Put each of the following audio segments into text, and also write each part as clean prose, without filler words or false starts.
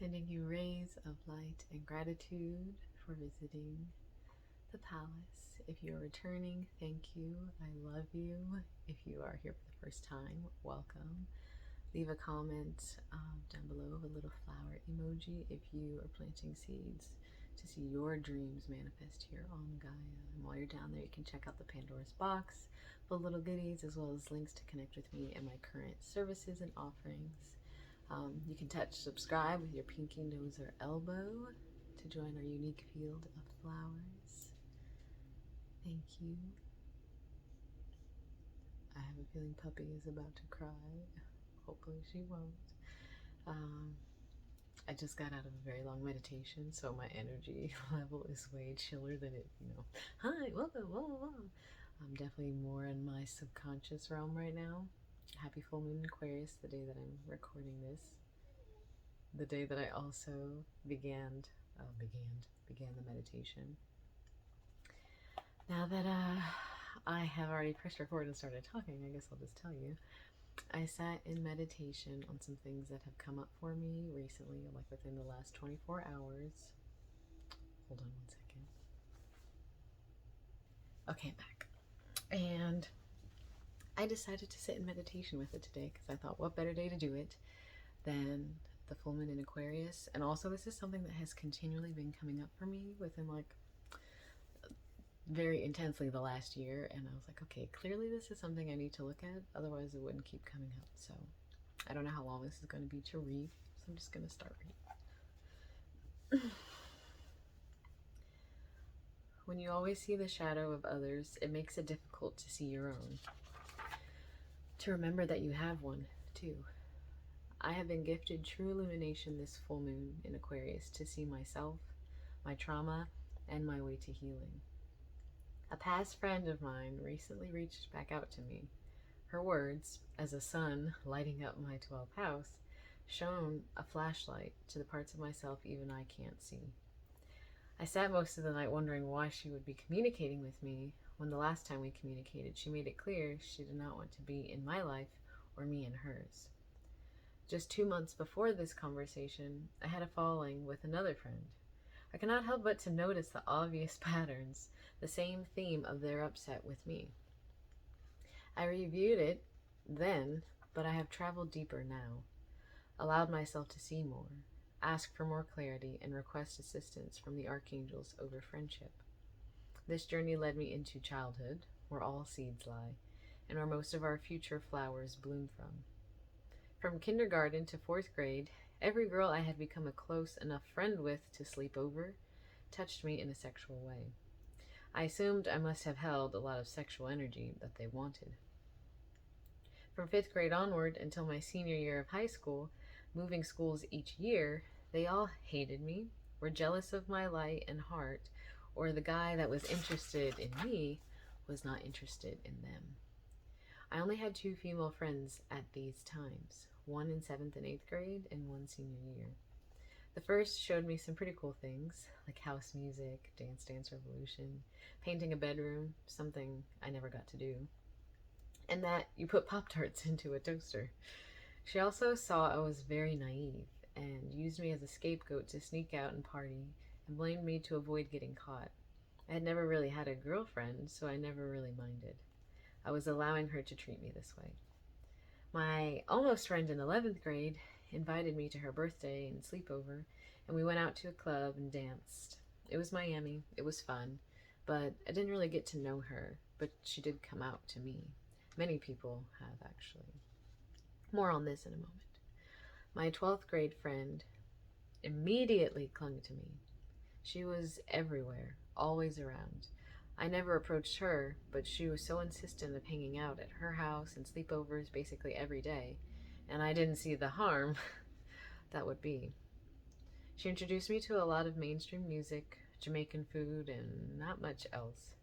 Sending you rays of light and gratitude for visiting the palace. If you're returning, thank you. I love you. If you are here for the first time, welcome. Leave a comment down below of a little flower emoji if you are planting seeds to see your dreams manifest here on Gaia. And while you're down there, you can check out the Pandora's box full of little goodies, as well as links to connect with me and my current services and offerings. You can touch subscribe with your pinky, nose, or elbow to join our unique field of flowers. Thank you. I have a feeling Puppy is about to cry. Hopefully she won't. I just got out of a very long meditation, so my energy level is way chiller than it, hi, welcome, whoa. I'm definitely more in my subconscious realm right now. Happy full moon in Aquarius, the day that I'm recording this. The day that I also began the meditation. Now that I have already pressed record and started talking, I guess I'll just tell you. I sat in meditation on some things that have come up for me recently, like within the last 24 hours. Hold on one second. Okay, I'm back. And I decided to sit in meditation with it today because I thought, what better day to do it than the full moon in Aquarius? And also, this is something that has continually been coming up for me within very intensely the last year, and I was like, okay, clearly this is something I need to look at, otherwise it wouldn't keep coming up. So I don't know how long this is going to be to read, so I'm just going to start reading. When you always see the shadow of others, it makes it difficult to see your own. To remember that you have one, too. I have been gifted true illumination this full moon in Aquarius to see myself, my trauma, and my way to healing. A past friend of mine recently reached back out to me. Her words, as a sun lighting up my 12th house, shone a flashlight to the parts of myself even I can't see. I sat most of the night wondering why she would be communicating with me when the last time we communicated she made it clear she did not want to be in my life or me in hers. Just 2 months before this conversation, I had a falling with another friend. I cannot help but to notice the obvious patterns, the same theme of their upset with me. I reviewed it then, but I have traveled deeper now, allowed myself to see more, ask for more clarity, and request assistance from the archangels over friendship. This journey led me into childhood, where all seeds lie, and where most of our future flowers bloom from. From kindergarten to 4th grade, every girl I had become a close enough friend with to sleep over touched me in a sexual way. I assumed I must have held a lot of sexual energy that they wanted. From 5th grade onward until my senior year of high school, moving schools each year, they all hated me, were jealous of my light and heart, or the guy that was interested in me was not interested in them. I only had 2 female friends at these times, one in 7th and 8th grade and one senior year. The first showed me some pretty cool things, like house music, Dance Revolution, painting a bedroom, something I never got to do, and that you put Pop-Tarts into a toaster. She also saw I was very naive and used me as a scapegoat to sneak out and party and blamed me to avoid getting caught. I had never really had a girlfriend, so I never really minded. I was allowing her to treat me this way. My almost friend in 11th grade invited me to her birthday and sleepover, and we went out to a club and danced. It was Miami. It was fun, but I didn't really get to know her, but she did come out to me. Many people have, actually. More on this in a moment. My 12th grade friend immediately clung to me. She was everywhere, always around. I never approached her, but she was so insistent of hanging out at her house and sleepovers basically every day, and I didn't see the harm that would be. She introduced me to a lot of mainstream music, Jamaican food, and not much else.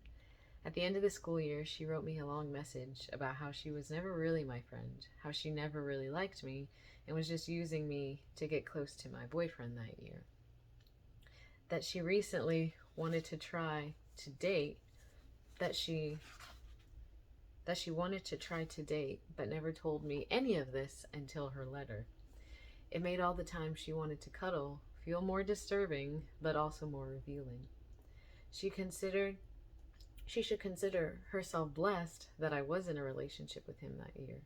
At the end of the school year, she wrote me a long message about how she was never really my friend, how she never really liked me, and was just using me to get close to my boyfriend that year. That she recently wanted to try to date, that she wanted to try to date, but never told me any of this until her letter. It made all the time she wanted to cuddle feel more disturbing, but also more revealing. She considered she should consider herself blessed that I was in a relationship with him that year.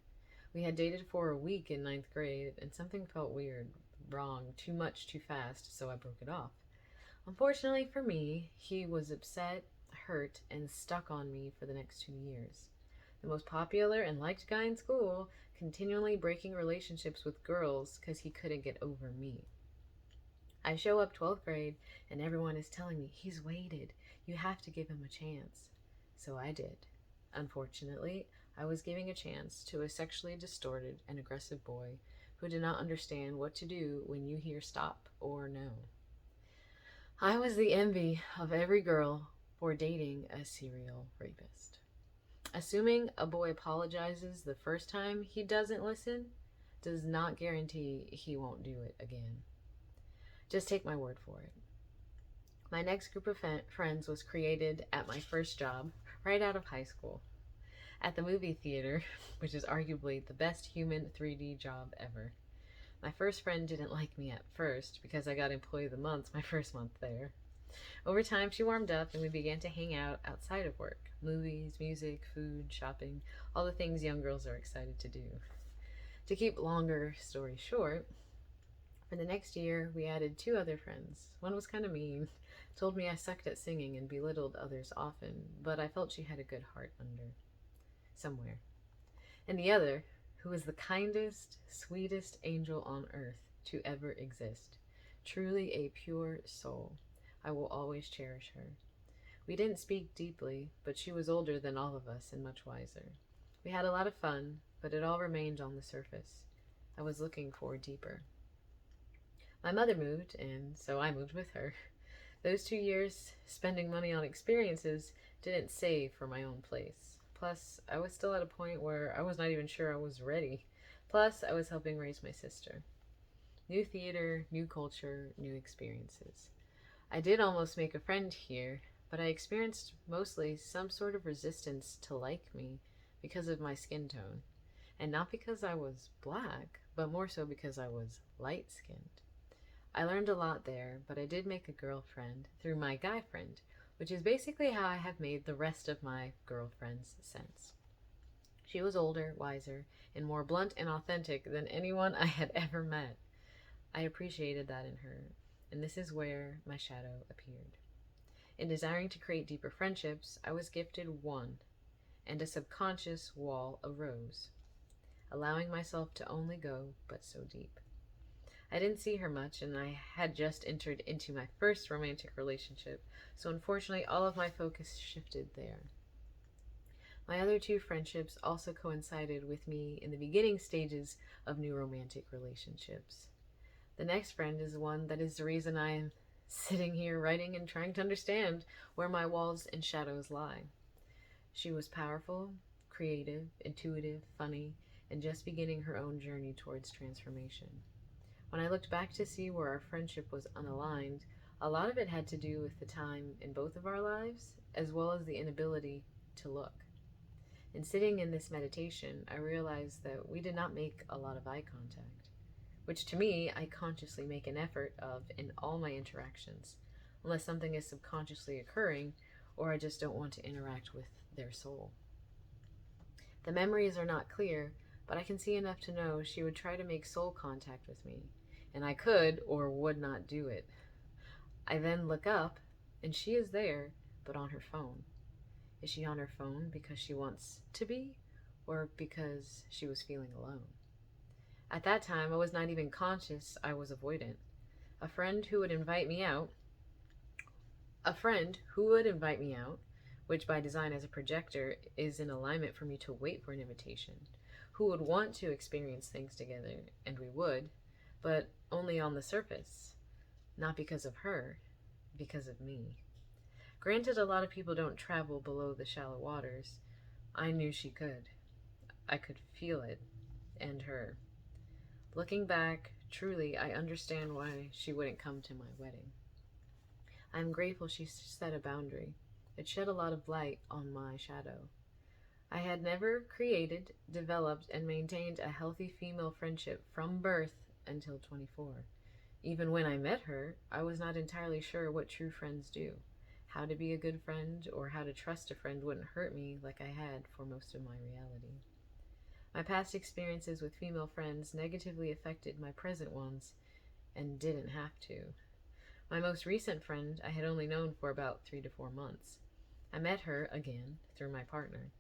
We had dated for a week in ninth grade, and something felt weird, wrong, too much, too fast, so I broke it off. Unfortunately for me, he was upset, hurt, and stuck on me for the next 2 years. The most popular and liked guy in school, continually breaking relationships with girls because he couldn't get over me. I show up 12th grade, and everyone is telling me, he's waited. You have to give him a chance. So I did. Unfortunately, I was giving a chance to a sexually distorted and aggressive boy who did not understand what to do when you hear stop or no. I was the envy of every girl for dating a serial rapist. Assuming a boy apologizes the first time he doesn't listen does not guarantee he won't do it again. Just take my word for it. My next group of friends was created at my first job, right out of high school, at the movie theater, which is arguably the best human 3D job ever. My first friend didn't like me at first because I got Employee of the Month my first month there. Over time, she warmed up and we began to hang out outside of work. Movies, music, food, shopping, all the things young girls are excited to do. To keep longer story short, for the next year, we added 2 other friends. One was kind of mean, told me I sucked at singing and belittled others often, but I felt she had a good heart under somewhere. And the other, who was the kindest, sweetest angel on earth to ever exist. Truly a pure soul. I will always cherish her. We didn't speak deeply, but she was older than all of us and much wiser. We had a lot of fun, but it all remained on the surface. I was looking for deeper. My mother moved, and so I moved with her. Those 2 years spending money on experiences didn't save for my own place. Plus, I was still at a point where I was not even sure I was ready. Plus, I was helping raise my sister. New theater, new culture, new experiences. I did almost make a friend here, but I experienced mostly some sort of resistance to like me because of my skin tone. And not because I was black, but more so because I was light-skinned. I learned a lot there, but I did make a girlfriend through my guy friend, which is basically how I have made the rest of my girlfriends since. She was older, wiser, and more blunt and authentic than anyone I had ever met. I appreciated that in her, and this is where my shadow appeared. In desiring to create deeper friendships, I was gifted one, and a subconscious wall arose, allowing myself to only go but so deep. I didn't see her much, and I had just entered into my first romantic relationship, so unfortunately all of my focus shifted there. My other 2 friendships also coincided with me in the beginning stages of new romantic relationships. The next friend is one that is the reason I am sitting here writing and trying to understand where my walls and shadows lie. She was powerful, creative, intuitive, funny, and just beginning her own journey towards transformation. When I looked back to see where our friendship was unaligned, a lot of it had to do with the time in both of our lives, as well as the inability to look. In sitting in this meditation, I realized that we did not make a lot of eye contact, which to me, I consciously make an effort of in all my interactions, unless something is subconsciously occurring, or I just don't want to interact with their soul. The memories are not clear, but I can see enough to know she would try to make soul contact with me, and I could or would not do it. I then look up, and she is there, but on her phone. Is she on her phone because she wants to be, or because she was feeling alone? At that time, I was not even conscious I was avoidant. A friend who would invite me out, which by design as a projector is in alignment for me to wait for an invitation, who would want to experience things together, and we would, but only on the surface. Not because of her, because of me. Granted, a lot of people don't travel below the shallow waters. I knew she could. I could feel it, and her. Looking back, truly, I understand why she wouldn't come to my wedding. I am grateful she set a boundary. It shed a lot of light on my shadow. I had never created, developed, and maintained a healthy female friendship from birth until 24. Even when I met her, I was not entirely sure what true friends do. How to be a good friend or how to trust a friend wouldn't hurt me like I had for most of my reality. My past experiences with female friends negatively affected my present ones and didn't have to. My most recent friend I had only known for about 3 to 4 months. I met her, again, through my partner.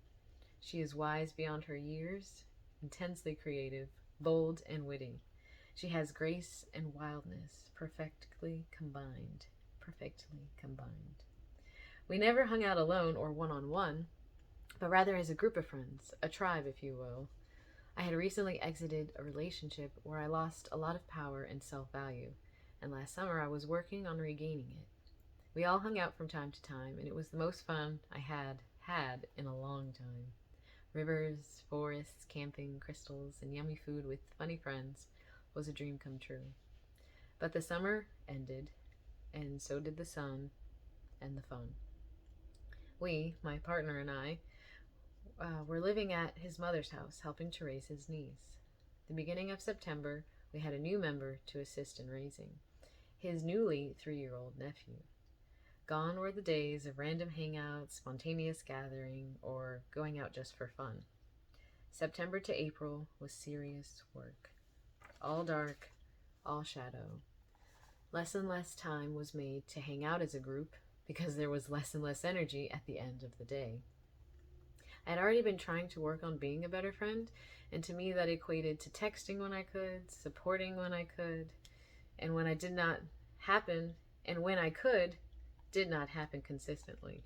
She is wise beyond her years, intensely creative, bold, and witty. She has grace and wildness, perfectly combined. Perfectly combined. We never hung out alone or one-on-one, but rather as a group of friends, a tribe, if you will. I had recently exited a relationship where I lost a lot of power and self-value, and last summer I was working on regaining it. We all hung out from time to time, and it was the most fun I had in a long time. Rivers, forests, camping, crystals, and yummy food with funny friends was a dream come true. But the summer ended, and so did the sun and the fun. We, my partner and I, were living at his mother's house, helping to raise his niece. The beginning of September, we had a new member to assist in raising, his newly 3-year-old nephew. Gone were the days of random hangouts, spontaneous gathering, or going out just for fun. September to April was serious work. All dark, all shadow. Less and less time was made to hang out as a group because there was less and less energy at the end of the day. I had already been trying to work on being a better friend, and to me that equated to texting when I could, supporting when I could, and when I did not happen, and when I could, did not happen consistently.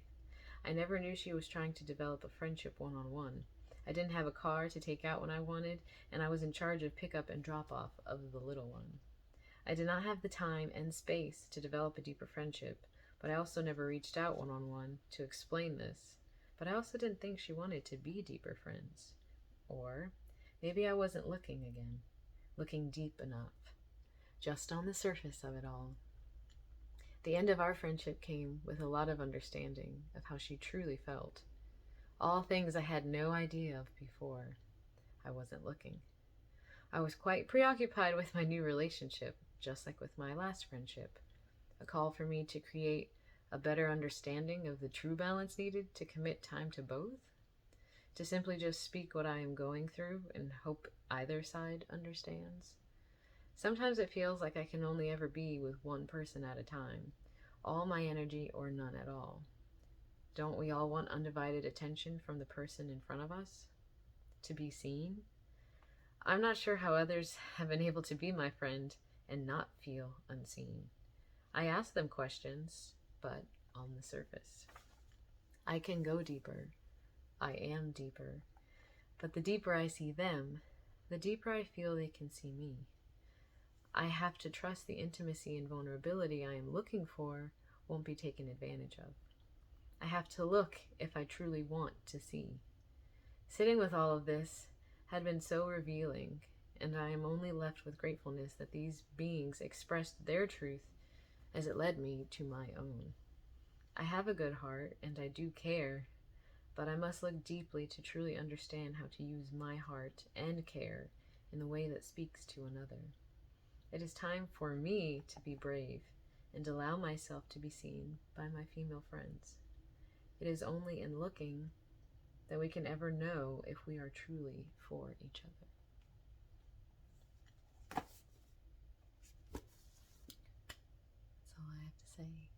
I never knew she was trying to develop a friendship one-on-one. I didn't have a car to take out when I wanted, and I was in charge of pickup and drop-off of the little one. I did not have the time and space to develop a deeper friendship, but I also never reached out one-on-one to explain this. But I also didn't think she wanted to be deeper friends. Or maybe I wasn't looking again, looking deep enough, just on the surface of it all. The end of our friendship came with a lot of understanding of how she truly felt. All things I had no idea of before. I wasn't looking. I was quite preoccupied with my new relationship, just like with my last friendship. A call for me to create a better understanding of the true balance needed to commit time to both. To simply just speak what I am going through and hope either side understands. Sometimes it feels like I can only ever be with one person at a time, all my energy or none at all. Don't we all want undivided attention from the person in front of us? To be seen? I'm not sure how others have been able to be my friend and not feel unseen. I ask them questions, but on the surface. I can go deeper. I am deeper. But the deeper I see them, the deeper I feel they can see me. I have to trust the intimacy and vulnerability I am looking for won't be taken advantage of. I have to look if I truly want to see. Sitting with all of this had been so revealing, and I am only left with gratefulness that these beings expressed their truth as it led me to my own. I have a good heart, and I do care, but I must look deeply to truly understand how to use my heart and care in the way that speaks to another. It is time for me to be brave and allow myself to be seen by my female friends. It is only in looking that we can ever know if we are truly for each other. That's all I have to say.